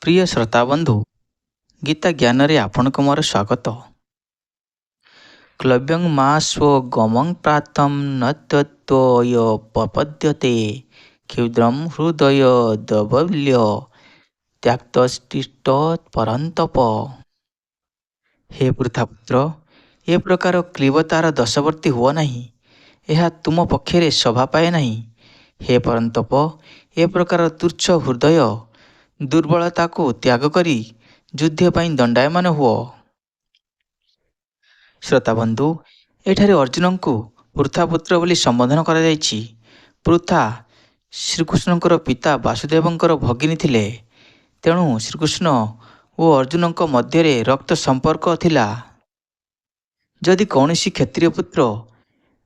ପ୍ରିୟ ଶ୍ରୋତାବନ୍ଧୁ, ଗୀତା ଜ୍ଞାନରେ ଆପଣଙ୍କୁ ମୋର ସ୍ୱାଗତ। କ୍ଳବ୍ୟଂ ମା ସ୍ୱ ଗମଂ ପ୍ରାତଂ ନତ୍ୟତ୍ୱୟ ପପଦ୍ୟତେ କ୍ଷୁଦ୍ରଂ ହୃଦୟ ଦବଲ୍ୟ ତ୍ୟକ୍ତଷ୍ଟିଷ୍ଟ ପରନ୍ତପ। ହେ ବୃଥାପୁତ୍ର, ଏ ପ୍ରକାର କ୍ଳୀବତାର ଦଶବର୍ତ୍ତୀ ହୁଅ ନାହିଁ, ଏହା ତୁମ ପକ୍ଷରେ ଶୋଭା ପାଏ ନାହିଁ। ହେ ପରନ୍ତପ, ଏ ପ୍ରକାର ତୁଚ୍ଛ ହୃଦୟ ଦୁର୍ବଳତାକୁ ତ୍ୟାଗ କରି ଯୁଦ୍ଧ ପାଇଁ ଦଣ୍ଡାୟମାନ ହୁଅ। ଶ୍ରୋତାବନ୍ଧୁ, ଏଠାରେ ଅର୍ଜୁନଙ୍କୁ ପୃଥାପୁତ୍ର ବୋଲି ସମ୍ବୋଧନ କରାଯାଇଛି। ପୃଥା ଶ୍ରୀକୃଷ୍ଣଙ୍କର ପିତା ବାସୁଦେବଙ୍କର ଭଗିନୀ ଥିଲେ। ତେଣୁ ଶ୍ରୀକୃଷ୍ଣ ଓ ଅର୍ଜୁନଙ୍କ ମଧ୍ୟରେ ରକ୍ତ ସମ୍ପର୍କ ଥିଲା। ଯଦି କୌଣସି କ୍ଷତ୍ରିୟ ପୁତ୍ର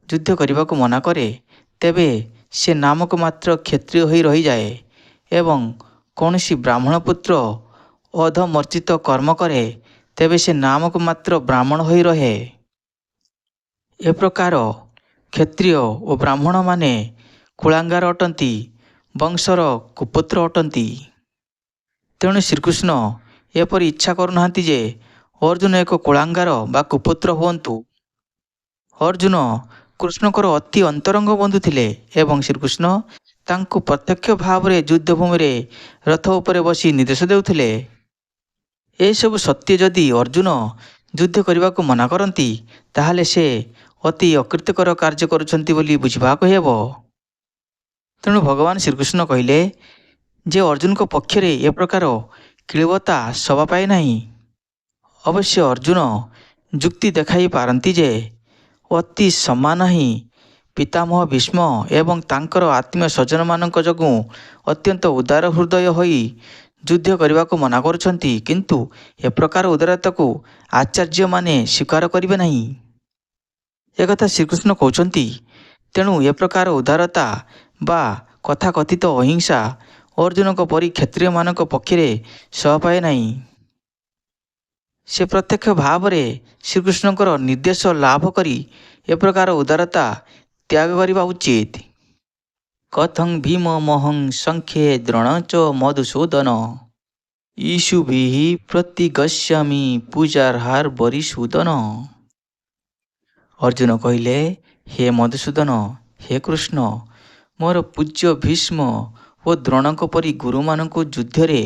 ଯୁଦ୍ଧ କରିବାକୁ ମନା କରେ, ତେବେ ସେ ନାମକୁ ମାତ୍ର କ୍ଷତ୍ରିୟ ହୋଇ ରହିଯାଏ ଏବଂ କୌଣସି ବ୍ରାହ୍ମଣ ପୁତ୍ର ଅଧମର୍ଚିତ କର୍ମ କରେ, ତେବେ ସେ ନାମକୁ ମାତ୍ର ବ୍ରାହ୍ମଣ ହୋଇ ରହେ। ଏ ପ୍ରକାର କ୍ଷତ୍ରିୟ ଓ ବ୍ରାହ୍ମଣମାନେ କୁଳାଙ୍ଗାର ଅଟନ୍ତି, ବଂଶର କୁପୁତ୍ର ଅଟନ୍ତି। ତେଣୁ ଶ୍ରୀକୃଷ୍ଣ ଏପରି ଇଚ୍ଛା କରୁନାହାନ୍ତି ଯେ ଅର୍ଜୁନ ଏକ କୁଳାଙ୍ଗାର ବା କୁପୁତ୍ର ହୁଅନ୍ତୁ। ଅର୍ଜୁନ କୃଷ୍ଣଙ୍କର ଅତି ଅନ୍ତରଙ୍ଗ ବନ୍ଧୁ ଥିଲେ ଏବଂ ଶ୍ରୀକୃଷ୍ଣ ତାଙ୍କୁ ପ୍ରତ୍ୟକ୍ଷ ଭାବରେ ଯୁଦ୍ଧଭୂମିରେ ରଥ ଉପରେ ବସି ନିର୍ଦ୍ଦେଶ ଦେଉଥିଲେ। ଏସବୁ ସତ୍ୟ ଯଦି ଅର୍ଜୁନ ଯୁଦ୍ଧ କରିବାକୁ ମନା କରନ୍ତି, ତାହେଲେ ସେ ଅତି ଅକୃତ୍ୟକର କାର୍ଯ୍ୟ କରୁଛନ୍ତି ବୋଲି ବୁଝିବାକୁ ହେବ। ତେଣୁ ଭଗବାନ ଶ୍ରୀକୃଷ୍ଣ କହିଲେ ଯେ ଅର୍ଜୁନଙ୍କ ପକ୍ଷରେ ଏ ପ୍ରକାର କ୍ଳୀବତା ଶୋଭା ପାଏ ନାହିଁ। ଅବଶ୍ୟ ଅର୍ଜୁନ ଯୁକ୍ତି ଦେଖାଇ ପାରନ୍ତି ଯେ ଅତି ସମାନ ହିଁ ପିତାମହ ଭୀଷ୍ମ ଏବଂ ତାଙ୍କର ଆତ୍ମୀୟ ସ୍ୱଜନମାନଙ୍କ ଯୋଗୁଁ ଅତ୍ୟନ୍ତ ଉଦାର ହୃଦୟ ହୋଇ ଯୁଦ୍ଧ କରିବାକୁ ମନା କରୁଛନ୍ତି, କିନ୍ତୁ ଏ ପ୍ରକାର ଉଦାରତାକୁ ଆଚାର୍ଯ୍ୟମାନେ ସ୍ୱୀକାର କରିବେ ନାହିଁ। ଏକଥା ଶ୍ରୀକୃଷ୍ଣ କହୁଛନ୍ତି। ତେଣୁ ଏ ପ୍ରକାର ଉଦାରତା ବା ତଥାକଥିତ ଅହିଂସା ଅର୍ଜୁନଙ୍କ ପରି କ୍ଷତ୍ରିୟମାନଙ୍କ ପକ୍ଷରେ ଶୋଭା ପାଏ ନାହିଁ। ସେ ପ୍ରତ୍ୟକ୍ଷ ଭାବରେ ଶ୍ରୀକୃଷ୍ଣଙ୍କର ନିର୍ଦ୍ଦେଶ ଲାଭ କରି ଏ ପ୍ରକାର ଉଦାରତା ତ୍ୟାଗ କରିବା ଉଚିତ। କଥଂ ଭୀମ ମହଂ ସଂଖ୍ୟେ ଦ୍ରୋଣ ଚ ମଧୁସୂଦନ ଇଷୁଭିଃ ପ୍ରତିଗଚ୍ଛାମି ପୂଜାର୍ହାର ବରିସୂଦନ। ଅର୍ଜୁନ କହିଲେ, ହେ ମଧୁସୂଦନ, ହେ କୃଷ୍ଣ, ମୋର ପୂଜ୍ୟ ଭୀଷ୍ମ ଓ ଦ୍ରୋଣଙ୍କ ପରି ଗୁରୁମାନଙ୍କୁ ଯୁଦ୍ଧରେ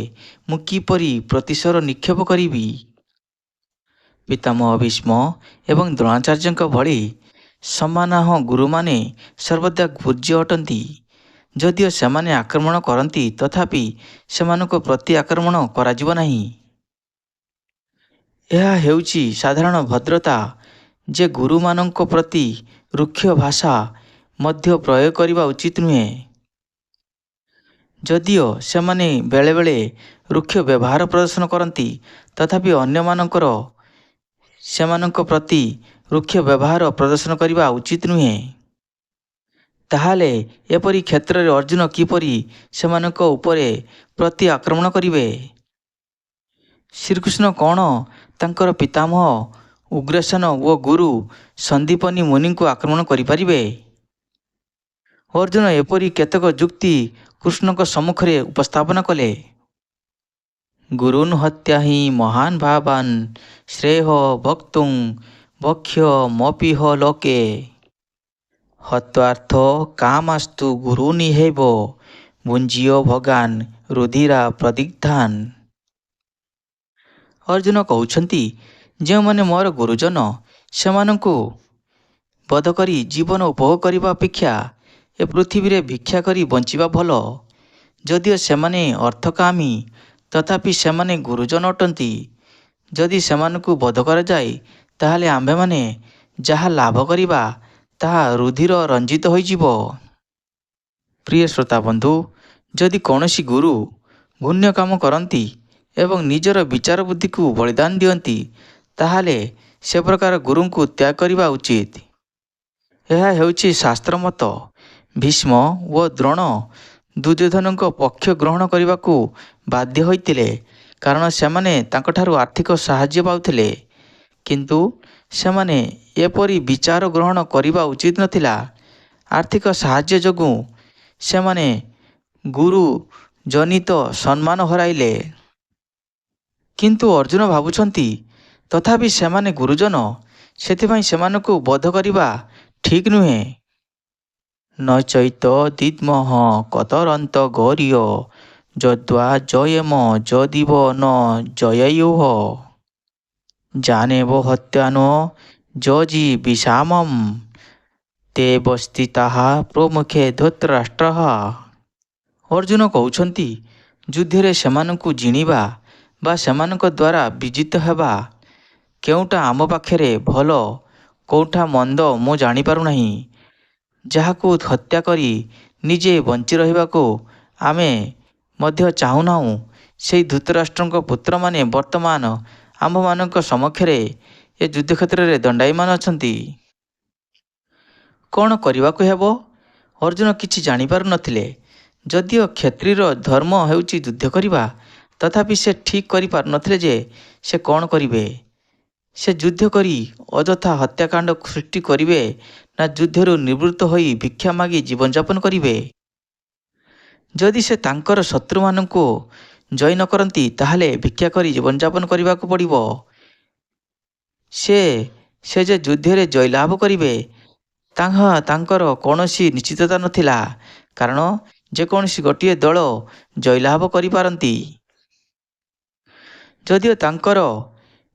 ମୁଁ କିପରି ପ୍ରତିଶର ନିକ୍ଷେପ କରିବି? ପିତାମହ ଭୀଷ୍ମ ଏବଂ ଦ୍ରୋଣାଚାର୍ଯ୍ୟଙ୍କ ଭଳି ସମାନାହ ଗୁରୁମାନେ ସର୍ବଦା ପୂଜ୍ୟ ଅଟନ୍ତି। ଯଦିଓ ସେମାନେ ଆକ୍ରମଣ କରନ୍ତି, ତଥାପି ସେମାନଙ୍କୁ ପ୍ରତି ଆକ୍ରମଣ କରାଯିବ ନାହିଁ। ଏହା ହେଉଛି ସାଧାରଣ ଭଦ୍ରତା ଯେ ଗୁରୁମାନଙ୍କ ପ୍ରତି ରୁକ୍ଷ ଭାଷା ମଧ୍ୟ ପ୍ରୟୋଗ କରିବା ଉଚିତ ନୁହେଁ। ଯଦିଓ ସେମାନେ ବେଳେବେଳେ ରୁକ୍ଷ ବ୍ୟବହାର ପ୍ରଦର୍ଶନ କରନ୍ତି, ତଥାପି ଅନ୍ୟମାନଙ୍କର ସେମାନଙ୍କ ପ୍ରତି ରୁକ୍ଷ ବ୍ୟବହାର ପ୍ରଦର୍ଶନ କରିବା ଉଚିତ ନୁହେଁ। ତାହେଲେ ଏପରି କ୍ଷେତ୍ରରେ ଅର୍ଜୁନ କିପରି ସେମାନଙ୍କ ଉପରେ ପ୍ରତି ଆକ୍ରମଣ କରିବେ? ଶ୍ରୀକୃଷ୍ଣ କ'ଣ ତାଙ୍କର ପିତାମହ ଉଗ୍ରସେନ ଓ ଗୁରୁ ସନ୍ଦୀପନି ମୁନିଙ୍କୁ ଆକ୍ରମଣ କରିପାରିବେ? ଅର୍ଜୁନ ଏପରି କେତେକ ଯୁକ୍ତି କୃଷ୍ଣଙ୍କ ସମ୍ମୁଖରେ ଉପସ୍ଥାପନ କଲେ। ଗୁରୁନ୍ ହତ୍ୟା ହିଁ ମହାନ୍ ଭାବାନ୍ ଶ୍ରେୟଃ ଭକ୍ତୁଂ ଭକ୍ଷ୍ୟମପିହ ଲୋକେ ହତ୍ୱାର୍ଥ କାମାସ୍ତୁ ଗୁରୁନିହେବ ଭୁଞ୍ଜିୟ ଭଗାନ୍ ରୁଧିରା ପ୍ରଦିଗ୍ଧାନ୍। ଅର୍ଜୁନ କହୁଛନ୍ତି, ଯେଉଁମାନେ ମୋର ଗୁରୁଜନ, ସେମାନଙ୍କୁ ବଧ କରି ଜୀବନ ଉପଭୋଗ କରିବା ଅପେକ୍ଷା ଏ ପୃଥିବୀରେ ଭିକ୍ଷା କରି ବଞ୍ଚିବା ଭଲ। ଯଦିଓ ସେମାନେ ଅର୍ଥକାମୀ, ତଥାପି ସେମାନେ ଗୁରୁଜନ ଅଟନ୍ତି। ଯଦି ସେମାନଙ୍କୁ ବଧ କରାଯାଏ, ତାହେଲେ ଆମ୍ଭେମାନେ ଯାହା ଲାଭ କରିବା, ତାହା ରୁଧିର ରଞ୍ଜିତ ହୋଇଯିବ। ପ୍ରିୟ ଶ୍ରୋତାବନ୍ଧୁ, ଯଦି କୌଣସି ଗୁରୁ ଘୃଣ୍ୟ କାମ କରନ୍ତି ଏବଂ ନିଜର ବିଚାର ବୁଦ୍ଧିକୁ ବଳିଦାନ ଦିଅନ୍ତି, ତାହେଲେ ସେ ପ୍ରକାର ଗୁରୁଙ୍କୁ ତ୍ୟାଗ କରିବା ଉଚିତ। ଏହା ହେଉଛି ଶାସ୍ତ୍ରମତ। ଭୀଷ୍ମ ଓ ଦ୍ରୋଣ ଦୁର୍ଯ୍ୟୋଧନଙ୍କ ପକ୍ଷ ଗ୍ରହଣ କରିବାକୁ ବାଧ୍ୟ ହୋଇଥିଲେ, କାରଣ ସେମାନେ ତାଙ୍କଠାରୁ ଆର୍ଥିକ ସାହାଯ୍ୟ ପାଉଥିଲେ। କିନ୍ତୁ ସେମାନେ ଏପରି ବିଚାର ଗ୍ରହଣ କରିବା ଉଚିତ ନଥିଲା। ଆର୍ଥିକ ସାହାଯ୍ୟ ଯୋଗୁଁ ସେମାନେ ଗୁରୁ ଜନିତ ସମ୍ମାନ ହରାଇଲେ। କିନ୍ତୁ ଅର୍ଜୁନ ଭାବୁଛନ୍ତି ତଥାପି ସେମାନେ ଗୁରୁଜନ, ସେଥିପାଇଁ ସେମାନଙ୍କୁ ବଧ କରିବା ଠିକ୍ ନୁହେଁ। ନ ଚୈତ ଦିଦ୍ମଃ କତରନ୍ତ ଗୌରୀୟ ଯଦ୍ୱା ଜୟେମ ଯଦିବ ନ ଜୟେୟୁଃ ଜାନେବ ହତ୍ୟାନୋ ଯଜି ବିଷାମମ୍ ତେ ବସ୍ତିତାଃ ପ୍ରମୁଖେ ଧୃତରାଷ୍ଟ୍ରଃ। ଅର୍ଜୁନ କହୁଛନ୍ତି ଯୁଦ୍ଧରେ ସେମାନଙ୍କୁ ଜିଣିବା ବା ସେମାନଙ୍କ ଦ୍ୱାରା ବିଜିତ ହେବା କେଉଁଟା ଆମ ପାଖରେ ଭଲ କେଉଁଟା ମନ୍ଦ ମୁଁ ଜାଣିପାରୁନାହିଁ। ଯାହାକୁ ହତ୍ୟା କରି ନିଜେ ବଞ୍ଚି ରହିବାକୁ ଆମେ ମଧ୍ୟ ଚାହୁଁନାହୁଁ, ସେହି ଧୃତରାଷ୍ଟ୍ରଙ୍କ ପୁତ୍ରମାନେ ବର୍ତ୍ତମାନ ଆମ୍ଭମାନଙ୍କ ସମକ୍ଷରେ ଏ ଯୁଦ୍ଧକ୍ଷେତ୍ରରେ ଦଣ୍ଡାୟମାନ ଅଛନ୍ତି। କ'ଣ କରିବାକୁ ହେବ? ଅର୍ଜୁନ କିଛି ଜାଣିପାରୁନଥିଲେ। ଯଦିଓ କ୍ଷତ୍ରିୟର ଧର୍ମ ହେଉଛି ଯୁଦ୍ଧ କରିବା, ତଥାପି ସେ ଠିକ୍ କରିପାରୁନଥିଲେ ଯେ ସେ କ'ଣ କରିବେ। ସେ ଯୁଦ୍ଧ କରି ଅଯଥା ହତ୍ୟାକାଣ୍ଡ ସୃଷ୍ଟି କରିବେ ନା ଯୁଦ୍ଧରୁ ନିବୃତ୍ତ ହୋଇ ଭିକ୍ଷା ମାଗି ଜୀବନଯାପନ କରିବେ। ଯଦି ସେ ତାଙ୍କର ଶତ୍ରୁମାନଙ୍କୁ ଜୟ ନ କରନ୍ତି ତାହେଲେ ଭିକ୍ଷା କରି ଜୀବନଯାପନ କରିବାକୁ ପଡ଼ିବ। ସେ ଯେ ଯୁଦ୍ଧରେ ଜୟଲାଭ କରିବେ ତାହା ତାଙ୍କର କୌଣସି ନିଶ୍ଚିତତା ନଥିଲା, କାରଣ ଯେକୌଣସି ଗୋଟିଏ ଦଳ ଜୟଲାଭ କରିପାରନ୍ତି। ଯଦିଓ ତାଙ୍କର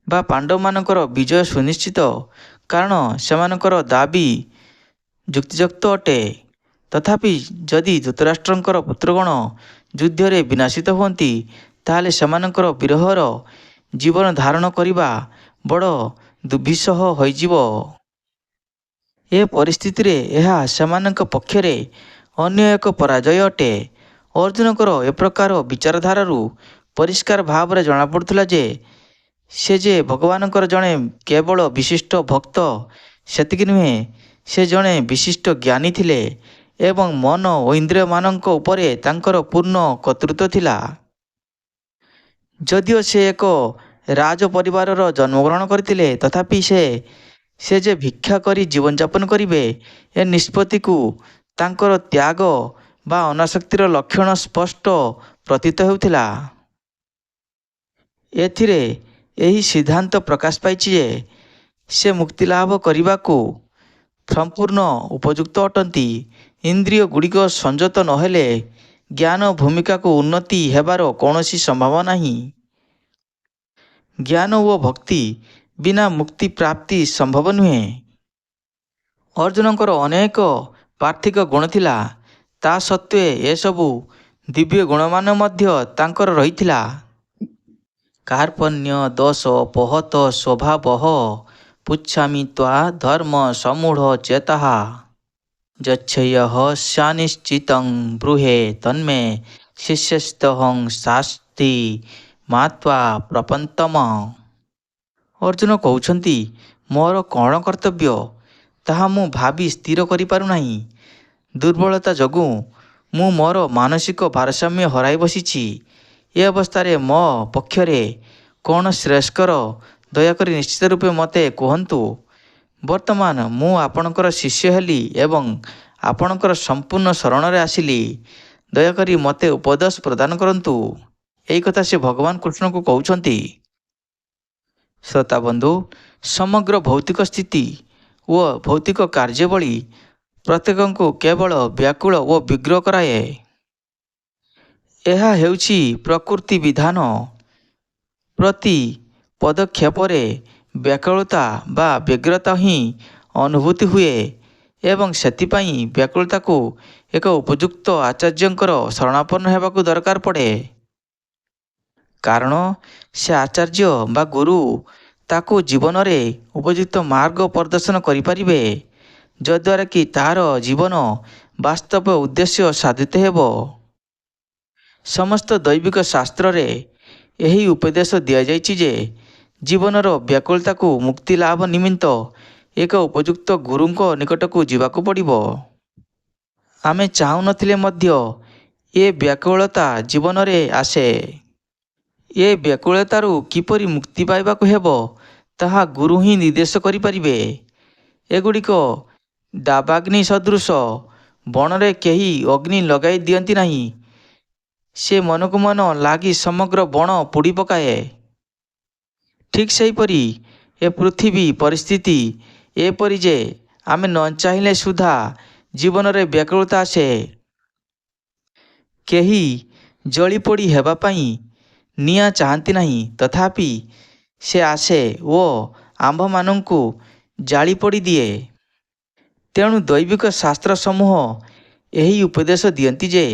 ବା ପାଣ୍ଡବମାନଙ୍କର ବିଜୟ ସୁନିଶ୍ଚିତ, କାରଣ ସେମାନଙ୍କର ଦାବି ଯୁକ୍ତିଯୁକ୍ତ ଅଟେ, ତଥାପି ଯଦି ଧୃତରାଷ୍ଟ୍ରଙ୍କର ପୁତ୍ରଗଣ ଯୁଦ୍ଧରେ ବିନାଶିତ ହୁଅନ୍ତି ତାହେଲେ ସେମାନଙ୍କର ବିରହର ଜୀବନ ଧାରଣ କରିବା ବଡ଼ ଦୁର୍ବିସହ ହୋଇଯିବ। ଏ ପରିସ୍ଥିତିରେ ଏହା ସେମାନଙ୍କ ପକ୍ଷରେ ଅନ୍ୟ ଏକ ପରାଜୟ ଅଟେ। ଅର୍ଜୁନଙ୍କର ଏ ପ୍ରକାର ବିଚାରଧାରାରୁ ପରିଷ୍କାର ଭାବରେ ଜଣାପଡ଼ୁଥିଲା ଯେ ସେ ଯେ ଭଗବାନଙ୍କର ଜଣେ କେବଳ ବିଶିଷ୍ଟ ଭକ୍ତ ସେତିକି ନୁହେଁ, ସେ ଜଣେ ବିଶିଷ୍ଟ ଜ୍ଞାନୀ ଥିଲେ ଏବଂ ମନ ଓ ଇନ୍ଦ୍ରିୟମାନଙ୍କ ଉପରେ ତାଙ୍କର ପୂର୍ଣ୍ଣ କର୍ତ୍ତୃତ୍ୱ ଥିଲା। ଯଦିଓ ସେ ଏକ ରାଜ ପରିବାରର ଜନ୍ମଗ୍ରହଣ କରିଥିଲେ, ତଥାପି ସେ ଯେ ଭିକ୍ଷା କରି ଜୀବନଯାପନ କରିବେ ଏ ନିଷ୍ପତ୍ତିକୁ ତାଙ୍କର ତ୍ୟାଗ ବା ଅନାସକ୍ତିର ଲକ୍ଷଣ ସ୍ପଷ୍ଟ ପ୍ରତୀତ ହେଉଥିଲା। ଏଥିରେ ଏହି ସିଦ୍ଧାନ୍ତ ପ୍ରକାଶ ପାଇଛି ଯେ ସେ ମୁକ୍ତିଲାଭ କରିବାକୁ ସମ୍ପୂର୍ଣ୍ଣ ଉପଯୁକ୍ତ ଅଟନ୍ତି। ଇନ୍ଦ୍ରିୟ ଗୁଡ଼ିକ ସଂଯତ ନହେଲେ ଜ୍ଞାନ ଭୂମିକାକୁ ଉନ୍ନତି ହେବାର କୌଣସି ସମ୍ଭାବନା ନାହିଁ। ଜ୍ଞାନ ଓ ଭକ୍ତି ବିନା ମୁକ୍ତି ପ୍ରାପ୍ତି ସମ୍ଭବ ନୁହେଁ। ଅର୍ଜୁନଙ୍କର ଅନେକ ପାର୍ଥିକ ଗୁଣ ଥିଲା, ତା ସତ୍ତ୍ୱେ ଏସବୁ ଦିବ୍ୟ ଗୁଣମାନ ମଧ୍ୟ ତାଙ୍କର ରହିଥିଲା। କାର୍ପଣ୍ୟ ଦୋଷ ପହତ ସ୍ୱଭାବଃ ପୁଚ୍ଛାମି ତ୍ୱା ଧର୍ମ ସମୂଢ଼ ଚେତଃ ଯଚ୍ଛୟଃ ସ୍ୟାନିଶ୍ଚିତଂ ବ୍ରୁହେ ତନ୍ମେ ଶିଷ୍ୟସ୍ତେହଂ ଶାସ୍ତି ମାତ୍ୱା ପ୍ରପନ୍ତମ। ଅର୍ଜୁନ କହୁଛନ୍ତି ମୋର କ'ଣ କର୍ତ୍ତବ୍ୟ ତାହା ମୁଁ ଭାବି ସ୍ଥିର କରିପାରୁନାହିଁ। ଦୁର୍ବଳତା ଯୋଗୁଁ ମୁଁ ମୋର ମାନସିକ ଭାରସାମ୍ୟ ହରାଇ ବସିଛି। ଏ ଅବସ୍ଥାରେ ମୋ ପକ୍ଷରେ କ'ଣ ଶ୍ରେୟସ୍କର ଦୟାକରି ନିଶ୍ଚିତ ରୂପେ ମୋତେ କୁହନ୍ତୁ। ବର୍ତ୍ତମାନ ମୁଁ ଆପଣଙ୍କର ଶିଷ୍ୟ ହେଲି ଏବଂ ଆପଣଙ୍କର ସମ୍ପୂର୍ଣ୍ଣ ଶରଣରେ ଆସିଲି। ଦୟାକରି ମୋତେ ଉପଦେଶ ପ୍ରଦାନ କରନ୍ତୁ। ଏହି କଥା ସେ ଭଗବାନ କୃଷ୍ଣଙ୍କୁ କହୁଛନ୍ତି। ଶ୍ରୋତାବନ୍ଧୁ, ସମଗ୍ର ଭୌତିକ ସ୍ଥିତି ଓ ଭୌତିକ କାର୍ଯ୍ୟାବଳୀ ପ୍ରତ୍ୟେକଙ୍କୁ କେବଳ ବ୍ୟାକୁଳ ଓ ବିଗ୍ରହ କରାଏ। ଏହା ହେଉଛି ପ୍ରକୃତି ବିଧାନ। ପ୍ରତି ପଦକ୍ଷେପରେ ବ୍ୟାକୁଳତା ବା ବ୍ୟଗ୍ରତା ହିଁ ଅନୁଭୂତି ହୁଏ ଏବଂ ସେଥିପାଇଁ ବ୍ୟାକୁଳତାକୁ ଏକ ଉପଯୁକ୍ତ ଆଚାର୍ଯ୍ୟଙ୍କର ଶରଣାପନ୍ନ ହେବାକୁ ଦରକାର ପଡ଼େ। କାରଣ ସେ ଆଚାର୍ଯ୍ୟ ବା ଗୁରୁ ତାକୁ ଜୀବନରେ ଉପଯୁକ୍ତ ମାର୍ଗ ପ୍ରଦର୍ଶନ କରିପାରିବେ, ଯଦ୍ୱାରା କି ତାହାର ଜୀବନ ବାସ୍ତବ ଉଦ୍ଦେଶ୍ୟ ସାଧିତ ହେବ। ସମସ୍ତ ଦୈବିକ ଶାସ୍ତ୍ରରେ ଏହି ଉପଦେଶ ଦିଆଯାଇଛି ଯେ ଜୀବନର ବ୍ୟାକୁଳତାକୁ ମୁକ୍ତି ଲାଭ ନିମିତ୍ତ ଏକ ଉପଯୁକ୍ତ ଗୁରୁଙ୍କ ନିକଟକୁ ଯିବାକୁ ପଡ଼ିବ। ଆମେ ଚାହୁଁନଥିଲେ ମଧ୍ୟ ଏ ବ୍ୟାକୁଳତା ଜୀବନରେ ଆସେ। ଏ ବ୍ୟାକୁଳତାରୁ କିପରି ମୁକ୍ତି ପାଇବାକୁ ହେବ ତାହା ଗୁରୁ ହିଁ ନିର୍ଦ୍ଦେଶ କରିପାରିବେ। ଏଗୁଡ଼ିକ ଦାବାଗ୍ନି ସଦୃଶ। ବଣରେ କେହି ଅଗ୍ନି ଲଗାଇ ଦିଅନ୍ତି ନାହିଁ, ସେ ମନକୁ ମନ ଲାଗି ସମଗ୍ର ବଣ ପୋଡ଼ି ପକାଏ। ଠିକ୍ ସେହିପରି ଏ ପୃଥିବୀ ପରିସ୍ଥିତି ଏପରି ଯେ ଆମେ ନ ଚାହିଁଲେ ସୁଦ୍ଧା ଜୀବନରେ ବ୍ୟାକୁଳତା ଆସେ। କେହି ଜଳିପୋଡ଼ି ହେବା ପାଇଁ ନିଆଁ ଚାହାନ୍ତି ନାହିଁ, ତଥାପି ସେ ଆସେ ଓ ଆମ୍ଭମାନଙ୍କୁ ଜାଳି ପୋଡ଼ି ଦିଏ। ତେଣୁ ଦୈବିକ ଶାସ୍ତ୍ର ସମୂହ ଏହି ଉପଦେଶ ଦିଅନ୍ତି ଯେ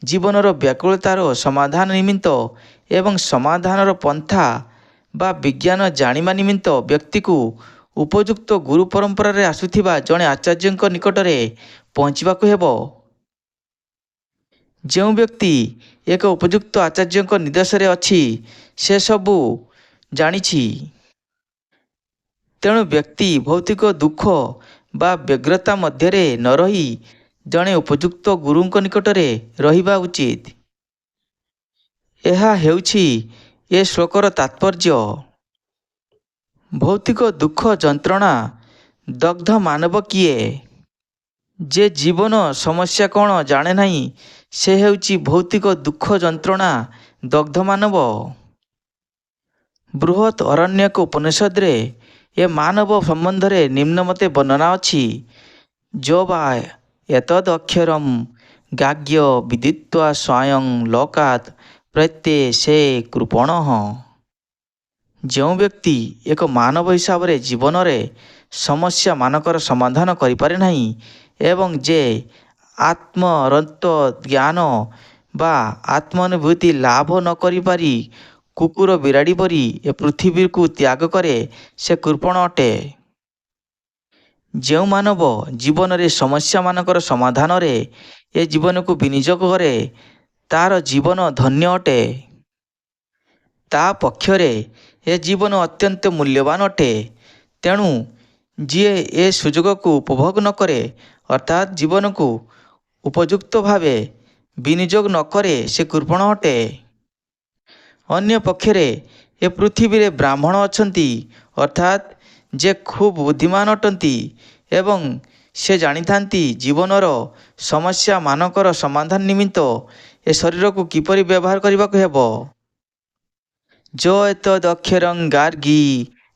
ଜୀବନର ବ୍ୟାକୁଳତାର ସମାଧାନ ନିମିତ୍ତ ଏବଂ ସମାଧାନର ପନ୍ଥା ବା ବିଜ୍ଞାନ ଜାଣିବା ନିମିତ୍ତ ବ୍ୟକ୍ତିକୁ ଉପଯୁକ୍ତ ଗୁରୁ ପରମ୍ପରାରେ ଆସୁଥିବା ଜଣେ ଆଚାର୍ଯ୍ୟଙ୍କ ନିକଟରେ ପହଞ୍ଚିବାକୁ ହେବ। ଯେଉଁ ବ୍ୟକ୍ତି ଏକ ଉପଯୁକ୍ତ ଆଚାର୍ଯ୍ୟଙ୍କ ନିର୍ଦ୍ଦେଶରେ ଅଛି ସେ ସବୁ ଜାଣିଛି। ତେଣୁ ବ୍ୟକ୍ତି ଭୌତିକ ଦୁଃଖ ବା ବ୍ୟଗ୍ରତା ମଧ୍ୟରେ ନ ରହି ଜଣେ ଉପଯୁକ୍ତ ଗୁରୁଙ୍କ ନିକଟରେ ରହିବା ଉଚିତ। ଏହା ହେଉଛି ଏ ଶ୍ଲୋକର ତାତ୍ପର୍ଯ୍ୟ। ଭୌତିକ ଦୁଃଖ ଯନ୍ତ୍ରଣା ଦଗ୍ଧ ମାନବ କିଏ? ଯେ ଜୀବନ ସମସ୍ୟା କ'ଣ ଜାଣେ ନାହିଁ ସେ ହେଉଛି ଭୌତିକ ଦୁଃଖ ଯନ୍ତ୍ରଣା ଦଗ୍ଧ ମାନବ। ବୃହତ୍ ଅରଣ୍ୟକ ଉପନିଷଦରେ ଏ ମାନବ ସମ୍ବନ୍ଧରେ ନିମ୍ନମତେ ବର୍ଣ୍ଣନା ଅଛି। ଯୋ ବା ଏତଦ୍ ଅକ୍ଷରମ୍ ଗାଜ୍ଞ ବିଦିତ୍ୱା ସ୍ୱୟଂ ଲୋକାତ୍ ପ୍ରତ୍ୟେ ସେ କୃପଣଃ। ଯେଉଁ ବ୍ୟକ୍ତି ଏକ ମାନବ ହିସାବରେ ଜୀବନରେ ସମସ୍ୟା ମାନଙ୍କର ସମାଧାନ କରିପାରେ ନାହିଁ ଏବଂ ଯେ ଆତ୍ମତତ୍ତ୍ୱ ବା ଆତ୍ମାନୁଭୂତି ଲାଭ ନ କରିପାରି କୁକୁର ବିରାଡ଼ି ପରି ଏ ପୃଥିବୀକୁ ତ୍ୟାଗ କରେ ସେ କୃପଣ ଅଟେ। ଯେଉଁ ମାନବ ଜୀବନରେ ସମସ୍ୟାମାନଙ୍କର ସମାଧାନରେ ଏ ଜୀବନକୁ ବିନିଯୋଗ କରେ ତାହାର ଜୀବନ ଧନ୍ୟ ଅଟେ। ତା ପକ୍ଷରେ ଏ ଜୀବନ ଅତ୍ୟନ୍ତ ମୂଲ୍ୟବାନ ଅଟେ। ତେଣୁ ଯିଏ ଏ ସୁଯୋଗକୁ ଉପଭୋଗ ନ କରେ ଅର୍ଥାତ୍ ଜୀବନକୁ ଉପଯୁକ୍ତ ଭାବେ ବିନିଯୋଗ ନ କରେ ସେ କୃପଣ ଅଟେ। ଅନ୍ୟ ପକ୍ଷରେ ଏ ପୃଥିବୀରେ ବ୍ରାହ୍ମଣ ଅଛନ୍ତି ଅର୍ଥାତ୍ ଯେ ଖୁବ୍ ବୁଦ୍ଧିମାନ ଅଟନ୍ତି ଏବଂ ସେ ଜାଣିଥାନ୍ତି ଜୀବନର ସମସ୍ୟା ମାନଙ୍କର ସମାଧାନ ନିମିତ୍ତ ଏ ଶରୀରକୁ କିପରି ବ୍ୟବହାର କରିବାକୁ ହେବ। ଯୋ ଏତଦ୍ ଅକ୍ଷରଂ ଗାର୍ଗୀ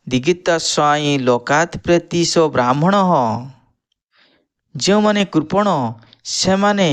ଦିଗିତ୍ୱା ସ୍ୱୟଂ ଲୋକାତ୍ ପ୍ରତି ସୋ ବ୍ରାହ୍ମଣଃ। ଯେଉଁମାନେ କୃପଣ ସେମାନେ